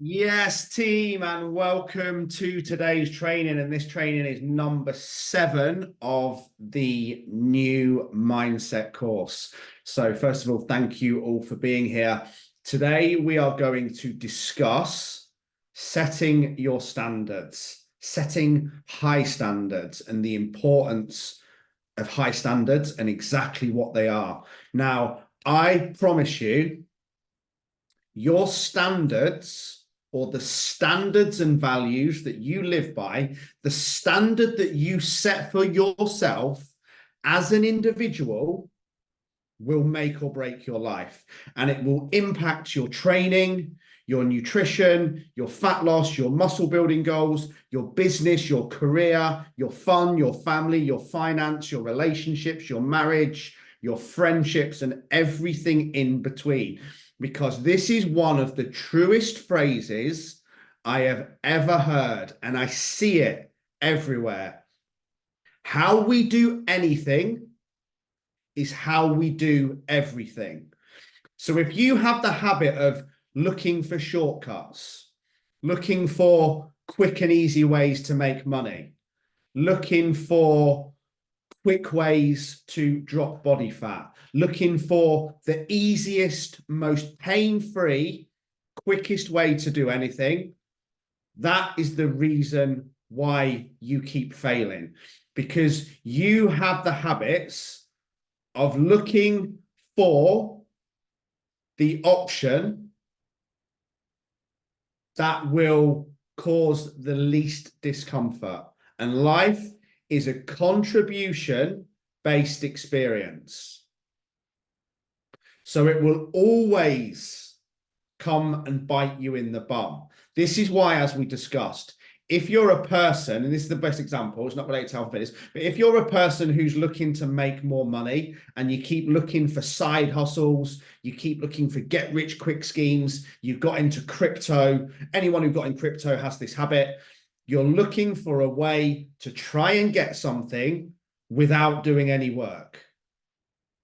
Yes, team, and welcome to today's training. And this training is number 7 of the new mindset course. So, first of all, thank you all for being here. Today, we are going to discuss setting your standards, setting high standards, and the importance of high standards and exactly what they are. Now, I promise you, your standards or the standards and values that you live by, the standard that you set for yourself as an individual will make or break your life. And it will impact your training, your nutrition, your fat loss, your muscle building goals, your business, your career, your fun, your family, your finance, your relationships, your marriage, your friendships, and everything in between. Because this is one of the truest phrases I have ever heard, and I see it everywhere. How we do anything is how we do everything. So if you have the habit of looking for shortcuts, looking for quick and easy ways to make money, looking for quick ways to drop body fat, looking for the easiest, most pain-free, quickest way to do anything, that is the reason why you keep failing, because you have the habits of looking for the option that will cause the least discomfort. And life is a contribution-based experience. So it will always come and bite you in the bum. This is why, as we discussed, if you're a person, and this is the best example, it's not related to health fitness, but if you're a person who's looking to make more money and you keep looking for side hustles, you keep looking for get rich quick schemes, you've got into crypto, anyone who got in crypto has this habit, you're looking for a way to try and get something without doing any work.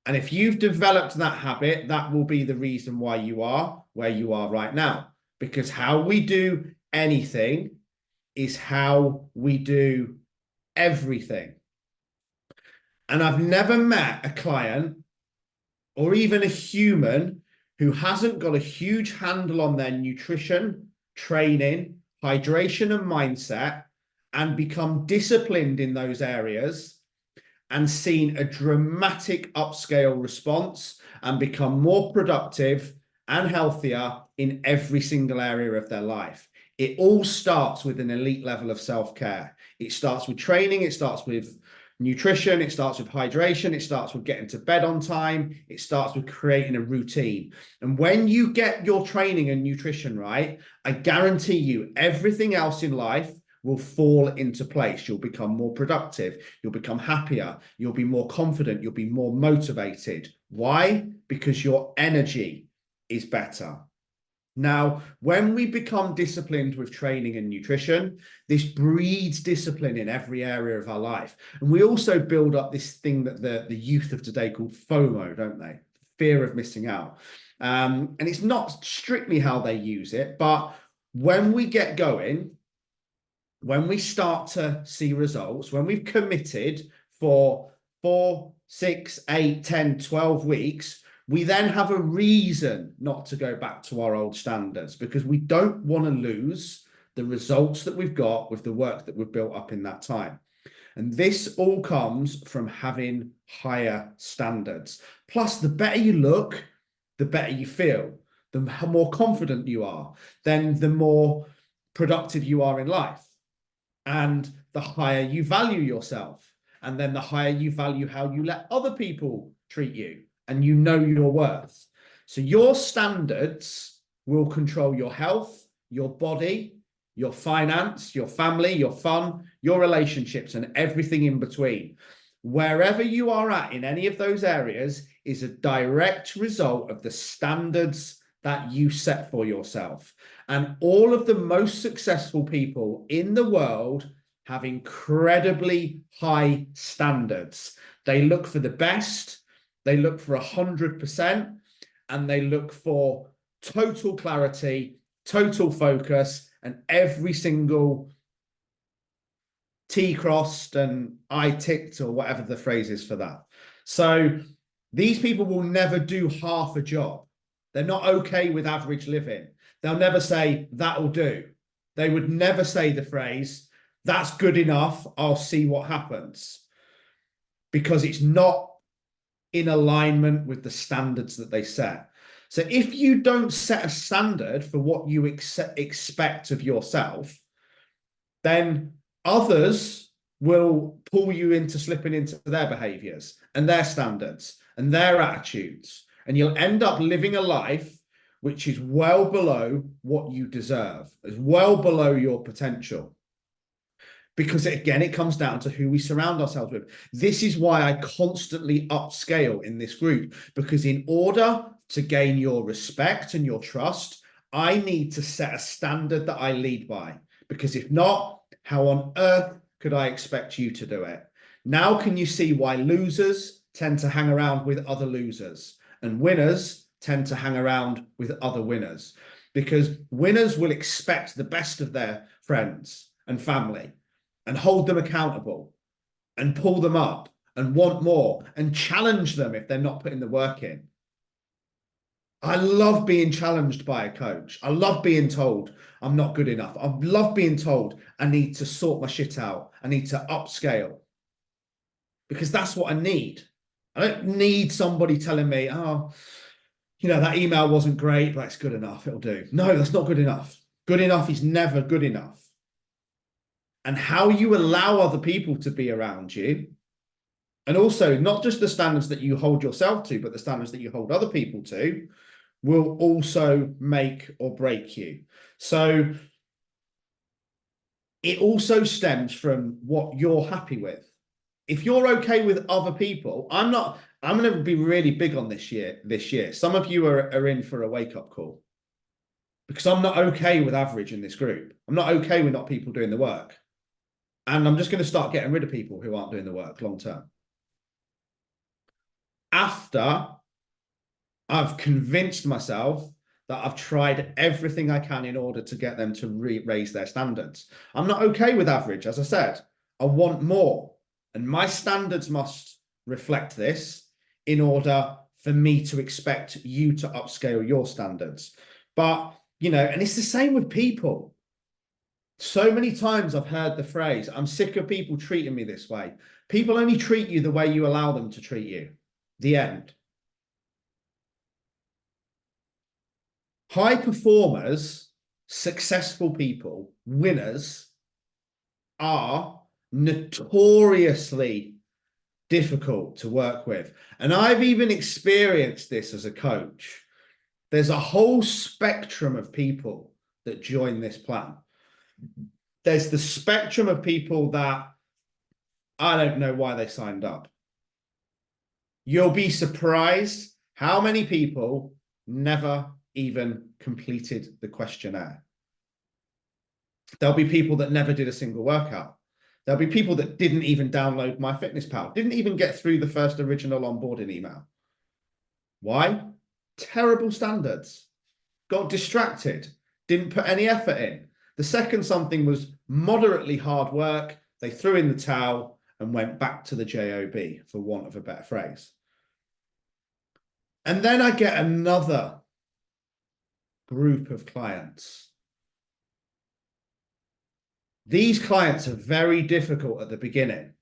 And if you've developed that habit, that will be the reason why you are where you are right now. Because how we do anything is how we do everything. And I've never met a client or even a human who hasn't got a huge handle on their nutrition, training, hydration, and mindset, and become disciplined in those areas and seen a dramatic upscale response and become more productive and healthier in every single area of their life. It all starts with an elite level of self-care. It starts with training, it starts with nutrition, it starts with hydration, it starts with getting to bed on time, it starts with creating a routine. And when you get your training and nutrition right, I guarantee you everything else in life will fall into place. You'll become more productive. You'll become happier. You'll be more confident. You'll be more motivated. Why? Because your energy is better. Now, when we become disciplined with training and nutrition, this breeds discipline in every area of our life. And we also build up this thing that the youth of today called FOMO, don't they? Fear of missing out. And it's not strictly how they use it, but when we get going, when we start to see results, when we've committed for 4, 6, 8, 10, 12 weeks, we then have a reason not to go back to our old standards because we don't want to lose the results that we've got with the work that we've built up in that time. And this all comes from having higher standards. Plus, the better you look, the better you feel. The more confident you are, then the more productive you are in life. And the higher you value yourself. And then the higher you value how you let other people treat you. And you know your worth. So your standards will control your health, your body, your finance, your family, your fun, your relationships, and everything in between. Wherever you are at in any of those areas is a direct result of the standards that you set for yourself. And all of the most successful people in the world have incredibly high standards. They look for the best, they look for 100%, and they look for total clarity total focus, and every single T crossed and I ticked, or whatever the phrase is for that. So these people will never do half a job. They're not okay with average living. They'll never say, that'll do. They would never say the phrase, that's good enough, I'll see what happens. Because it's not in alignment with the standards that they set. So if you don't set a standard for what you expect of yourself, then others will pull you into slipping into their behaviors and their standards and their attitudes. And you'll end up living a life which is well below what you deserve, is well below your potential. Because again, it comes down to who we surround ourselves with. This is why I constantly upscale in this group, because in order to gain your respect and your trust, I need to set a standard that I lead by. Because if not, how on earth could I expect you to do it? Now can you see why losers tend to hang around with other losers and winners tend to hang around with other winners? Because winners will expect the best of their friends and family and hold them accountable and pull them up and want more and challenge them if they're not putting the work in. I love being challenged by a coach. I love being told I'm not good enough. I love being told I need to sort my shit out. I need to upscale, because that's what I need. I don't need somebody telling me, oh, you know, that email wasn't great, but it's good enough. It'll do. No, that's not good enough. Good enough is never good enough. And how you allow other people to be around you, and also not just the standards that you hold yourself to, but the standards that you hold other people to, will also make or break you. So it also stems from what you're happy with. If you're okay with other people, I'm going to be really big on this year. Some of you are in for a wake-up call, because I'm not okay with average in this group. I'm not okay with not people doing the work. And I'm just going to start getting rid of people who aren't doing the work long term. After I've convinced myself that I've tried everything I can in order to get them to raise their standards. I'm not okay with average, as I said. I want more. And my standards must reflect this in order for me to expect you to upscale your standards. But, you know, and it's the same with people. So many times I've heard the phrase, I'm sick of people treating me this way. People only treat you the way you allow them to treat you. The end. High performers, successful people, winners, are notoriously difficult to work with. And I've even experienced this as a coach. There's a whole spectrum of people that join this plan. There's the spectrum of people that I don't know why they signed up. You'll be surprised how many people never even completed the questionnaire. There'll be people that never did a single workout. There'll be people that didn't even download MyFitnessPal, didn't even get through the first original onboarding email. Why? Terrible standards. Got distracted, didn't put any effort in. The second something was moderately hard work, they threw in the towel and went back to the JOB, for want of a better phrase. And then I get another group of clients. These clients are very difficult at the beginning.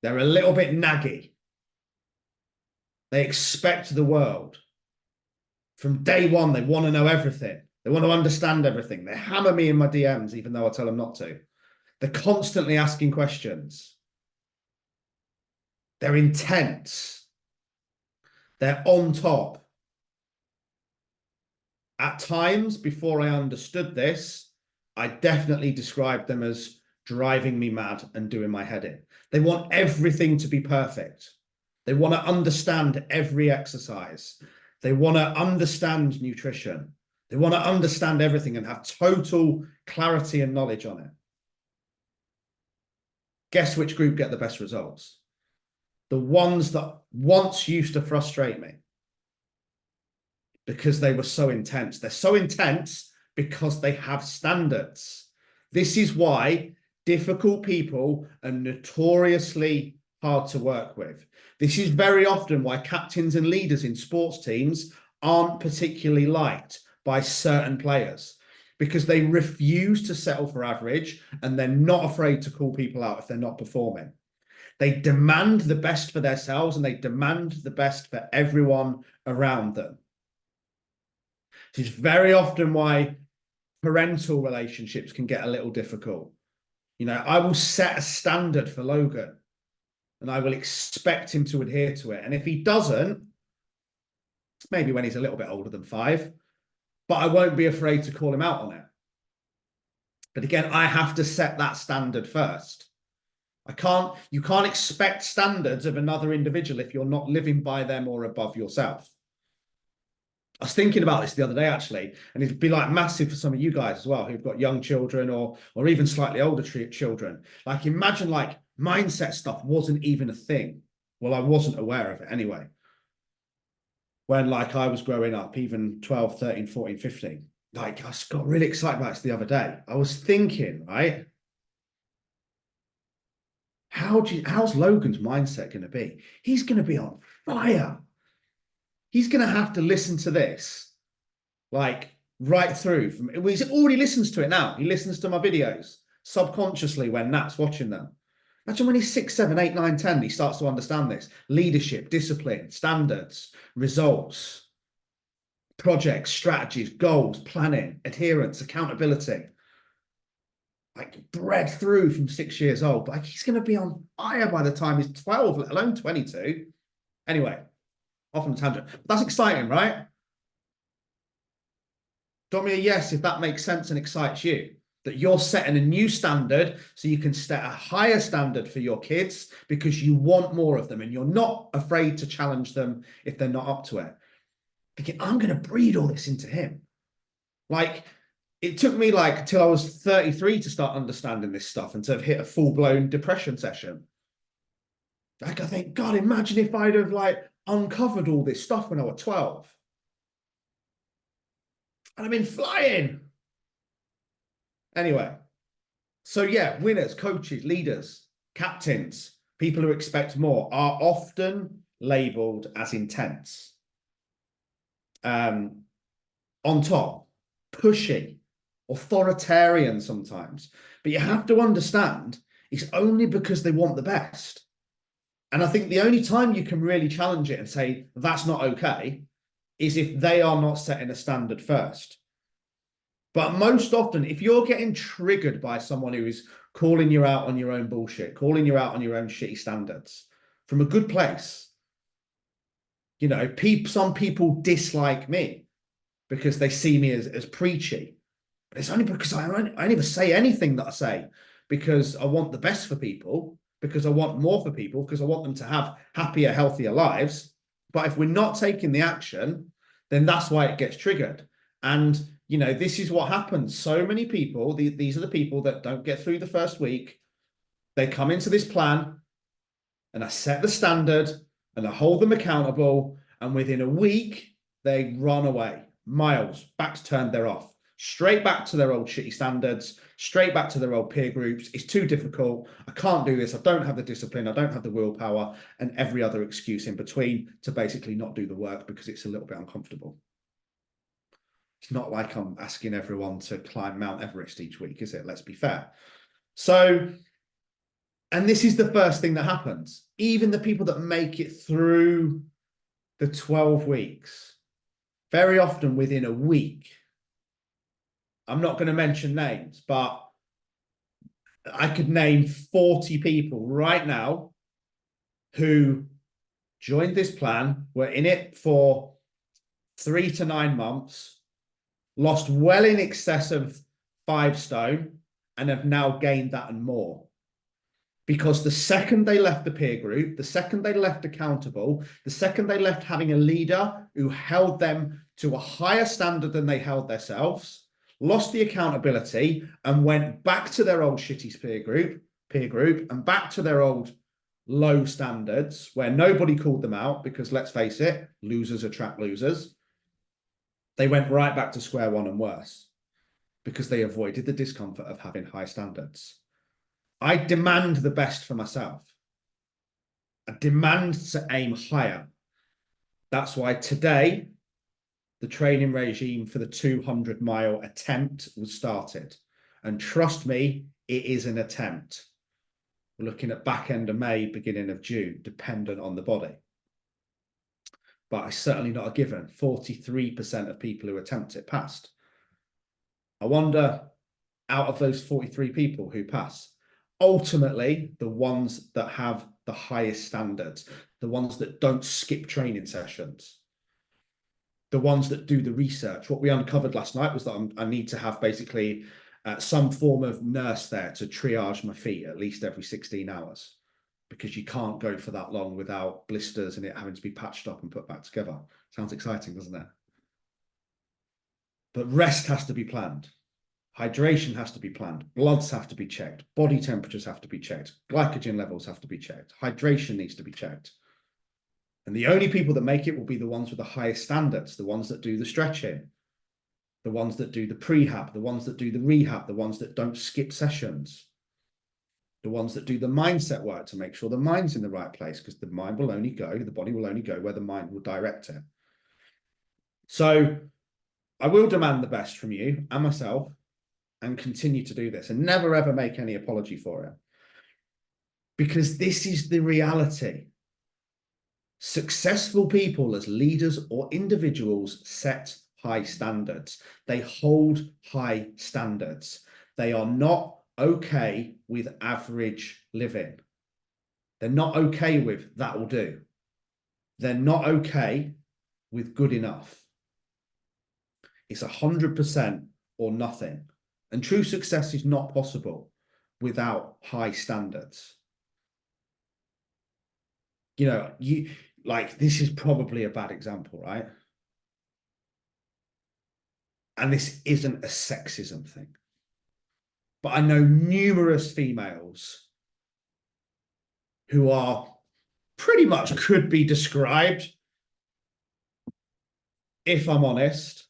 They're a little bit naggy. They expect the world. From day one, they want to know everything. They want to understand everything. They hammer me in my DMs, even though I tell them not to. They're constantly asking questions. They're intense. They're on top. At times, before I understood this, I definitely described them as driving me mad and doing my head in. They want everything to be perfect. They want to understand every exercise. They want to understand nutrition. They want to understand everything and have total clarity and knowledge on it. Guess which group get the best results? The ones that once used to frustrate me, because they were so intense. They're so intense because they have standards. This is why difficult people are notoriously hard to work with. This is very often why captains and leaders in sports teams aren't particularly liked by certain players, because they refuse to settle for average and they're not afraid to call people out if they're not performing. They demand the best for themselves and they demand the best for everyone around them. This is very often why parental relationships can get a little difficult. You know, I will set a standard for Logan and I will expect him to adhere to it. And if he doesn't, maybe when he's a little bit older than 5, but I won't be afraid to call him out on it. But again, I have to set that standard first. You can't expect standards of another individual if you're not living by them or above yourself. I was thinking about this the other day, actually, and it'd be like massive for some of you guys as well who've got young children or even slightly older children. Like, imagine like mindset stuff wasn't even a thing. Well, I wasn't aware of it anyway. When like I was growing up, even 12, 13, 14, 15, like I got really excited about this the other day. I was thinking, right? How's Logan's mindset going to be? He's going to be on fire. He's going to have to listen to this, like right through. He already listens to it now. He listens to my videos subconsciously when Nat's watching them. Imagine when he's 6, 7, 8, 9, 10, he starts to understand this. Leadership, discipline, standards, results, projects, strategies, goals, planning, adherence, accountability. Like bred through from 6 years old. Like he's going to be on fire by the time he's 12, let alone 22. Anyway, off on a tangent. But that's exciting, right? Drop me a yes if that makes sense and excites you. That you're setting a new standard so you can set a higher standard for your kids because you want more of them and you're not afraid to challenge them if they're not up to it. Thinking, I'm going to breed all this into him. Like, it took me like till I was 33 to start understanding this stuff and to have hit a full-blown depression session. Like, I think, God, imagine if I'd have like uncovered all this stuff when I was 12. And I've been flying. Anyway, so yeah, winners, coaches, leaders, captains, people who expect more are often labeled as intense. On top, pushy, authoritarian sometimes. But you have to understand it's only because they want the best. And I think the only time you can really challenge it and say that's not okay is if they are not setting a standard first. But most often, if you're getting triggered by someone who is calling you out on your own bullshit, calling you out on your own shitty standards from a good place, you know, some people dislike me because they see me as preachy. But it's only because I never say anything that I say because I want the best for people, because I want more for people, because I want them to have happier, healthier lives. But if we're not taking the action, then that's why it gets triggered. And, you know, this is what happens. So many people, these are the people that don't get through the first week. They come into this plan and I set the standard and I hold them accountable. And within a week, they run away miles, backs turned, they're off. Straight back to their old shitty standards, straight back to their old peer groups. It's too difficult. I can't do this. I don't have the discipline. I don't have the willpower, and every other excuse in between to basically not do the work because it's a little bit uncomfortable. It's not like I'm asking everyone to climb Mount Everest each week, is it? Let's be fair. So, and this is the first thing that happens. Even the people that make it through the 12 weeks, very often within a week, I'm not going to mention names, but I could name 40 people right now who joined this plan, were in it for 3 to 9 months, lost well in excess of 5 stone, and have now gained that and more. Because the second they left the peer group, the second they left accountable, the second they left having a leader who held them to a higher standard than they held themselves, lost the accountability and went back to their old shitty peer group and back to their old low standards where nobody called them out because, let's face it, losers attract losers. They went right back to square one and worse. because they avoided the discomfort of having high standards. I demand the best for myself. I demand to aim higher. That's why today, the training regime for the 200-mile attempt was started. And trust me, it is an attempt. We're looking at back end of May, beginning of June, dependent on the body. But it's certainly not a given. 43% of people who attempt it passed. I wonder, out of those 43 people who pass, ultimately, the ones that have the highest standards, the ones that don't skip training sessions, the ones that do the research. What we uncovered last night was that I need to have basically some form of nurse there to triage my feet at least every 16 hours, because you can't go for that long without blisters and it having to be patched up and put back together. Sounds exciting, doesn't it? But rest has to be planned. Hydration has to be planned. Bloods have to be checked. Body temperatures have to be checked. Glycogen levels have to be checked. Hydration needs to be checked. And the only people that make it will be the ones with the highest standards, the ones that do the stretching, the ones that do the prehab, the ones that do the rehab, the ones that don't skip sessions, the ones that do the mindset work to make sure the mind's in the right place, because the mind will only go, the body will only go where the mind will direct it. So I will demand the best from you and myself and continue to do this and never ever make any apology for it. Because this is the reality. Successful people as leaders or individuals set high standards. They hold high standards. They are not okay with average living. They're not okay with that will do. They're not okay with good enough. It's 100% or nothing. And true success is not possible without high standards. You know, this is probably a bad example, right? And this isn't a sexism thing. But I know numerous females who are pretty much could be described, if I'm honest,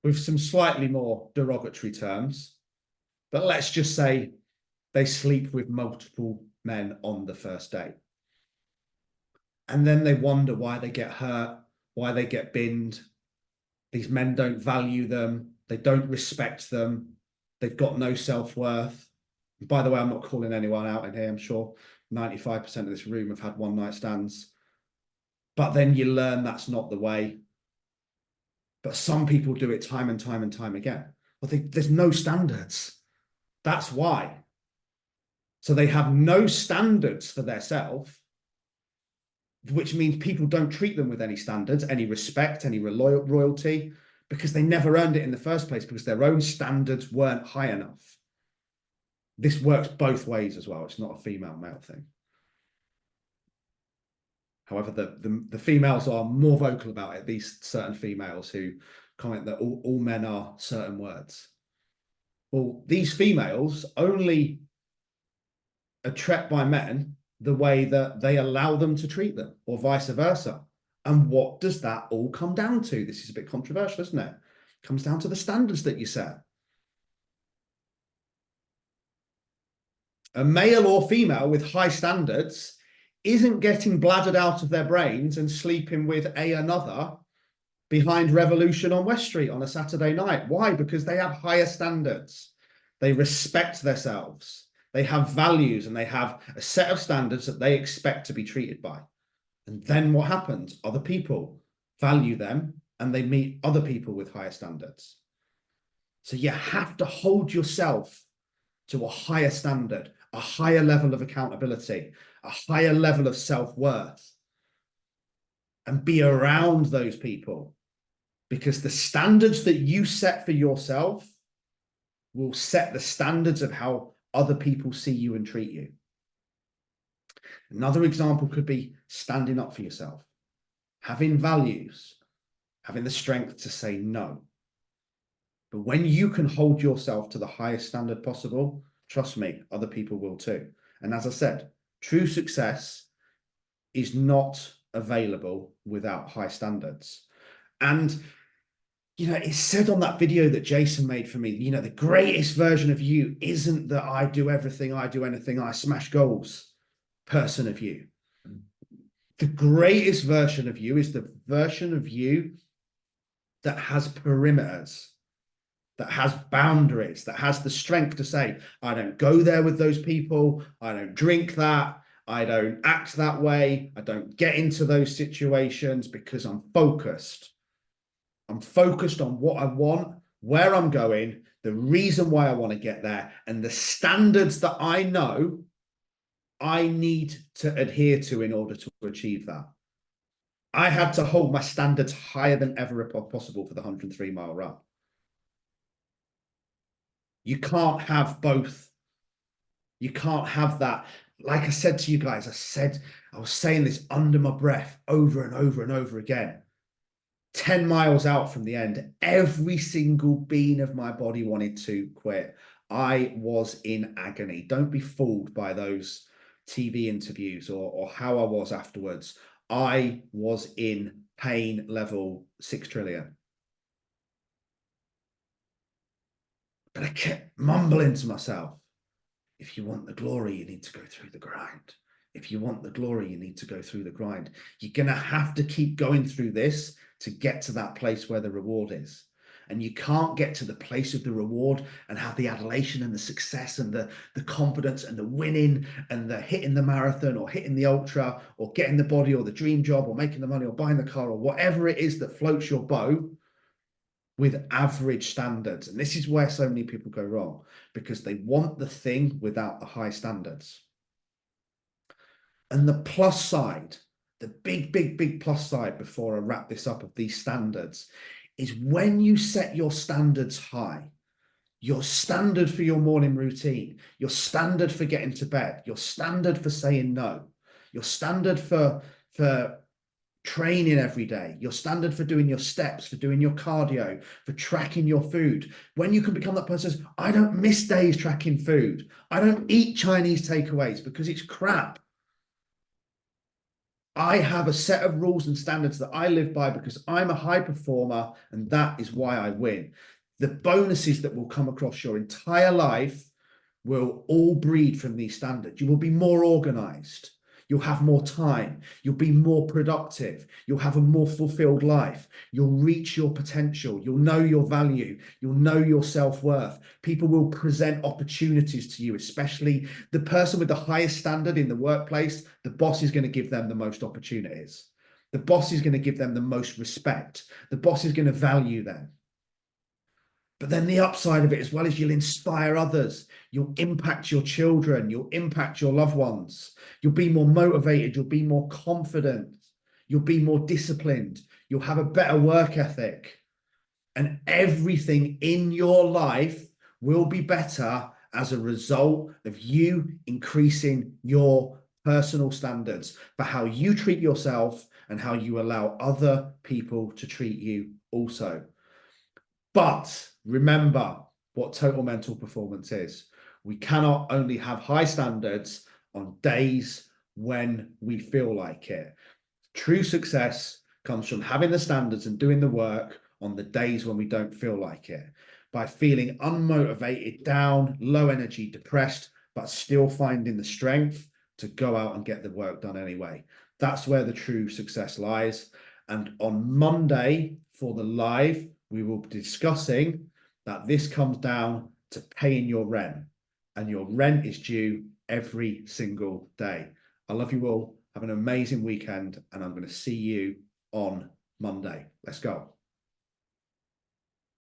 with some slightly more derogatory terms. But let's just say they sleep with multiple men on the first date. And then they wonder why they get hurt, why they get binned. These men don't value them. They don't respect them. They've got no self-worth. By the way, I'm not calling anyone out in here. I'm sure 95% of this room have had one-night stands. But then you learn that's not the way. But some people do it time and time and time again. Well, there's no standards. That's why. So they have no standards for their self, which means people don't treat them with any standards, any respect, any royalty, because they never earned it in the first place, because their own standards weren't high enough. This works both ways as well. It's not a female-male thing. However, the females are more vocal about it, these certain females who comment that all men are certain words. Well, these females only attract by men the way that they allow them to treat them, or vice versa. And what does that all come down to? This is a bit controversial, isn't it? It comes down to the standards that you set. A male or female with high standards isn't getting bladdered out of their brains and sleeping with another behind Revolution on West Street on a Saturday night. Why? Because they have higher standards. They respect themselves. They have values and they have a set of standards that they expect to be treated by. And then what happens? Other people value them and they meet other people with higher standards. So you have to hold yourself to a higher standard, a higher level of accountability, a higher level of self-worth, and be around those people, because the standards that you set for yourself will set the standards of how other people see you and treat you. Another example could be standing up for yourself, having values, having the strength to say no. But when you can hold yourself to the highest standard possible, trust me, other people will too. And as I said, true success is not available without high standards. And It's said on that video that Jason made for me, the greatest version of you isn't that I do everything, I do anything, I smash goals person of you. The greatest version of you is the version of you that has perimeters, that has boundaries, that has the strength to say, I don't go there with those people, I don't drink that, I don't act that way, I don't get into those situations because I'm focused. I'm focused on what I want, where I'm going, the reason why I want to get there, and the standards that I know I need to adhere to in order to achieve that. I had to hold my standards higher than ever possible for the 103-mile run. You can't have both. You can't have that. Like I said to you guys, I was saying this under my breath over and over and over again. 10 miles out from the end, every single bean of my body wanted to quit. I was in agony. Don't be fooled by those TV interviews or how I was afterwards. I was in pain level 6 trillion. But I kept mumbling to myself, if you want the glory, you need to go through the grind. If you want the glory, you need to go through the grind. You're going to have to keep going through this to get to that place where the reward is. And you can't get to the place of the reward and have the adulation and the success and the confidence and the winning and the hitting the marathon or hitting the ultra or getting the body or the dream job or making the money or buying the car or whatever it is that floats your boat with average standards. And this is where so many people go wrong, because they want the thing without the high standards. And the plus side, the big plus side before I wrap this up of these standards, is when you set your standards high, your standard for your morning routine, your standard for getting to bed, your standard for saying no, your standard for training every day, your standard for doing your steps, for doing your cardio, for tracking your food. When you can become that person who says, I don't miss days tracking food. I don't eat Chinese takeaways because it's crap. I have a set of rules and standards that I live by because I'm a high performer, and that is why I win. The bonuses that will come across your entire life will all breed from these standards. You will be more organized. You'll have more time. You'll be more productive. You'll have a more fulfilled life. You'll reach your potential. You'll know your value. You'll know your self-worth. People will present opportunities to you, especially the person with the highest standard in the workplace. The boss is going to give them the most opportunities. The boss is going to give them the most respect. The boss is going to value them. But then the upside of it as well is you'll inspire others. You'll impact your children. You'll impact your loved ones. You'll be more motivated. You'll be more confident. You'll be more disciplined. You'll have a better work ethic. And everything in your life will be better as a result of you increasing your personal standards for how you treat yourself and how you allow other people to treat you also. But remember what total mental performance is. We cannot only have high standards on days when we feel like it. True success comes from having the standards and doing the work on the days when we don't feel like it. By feeling unmotivated, down, low energy, depressed, but still finding the strength to go out and get the work done anyway. That's where the true success lies. And on Monday for the live, we will be discussing that this comes down to paying your rent, and your rent is due every single day. I love you all. Have an amazing weekend, and I'm going to see you on Monday. Let's go.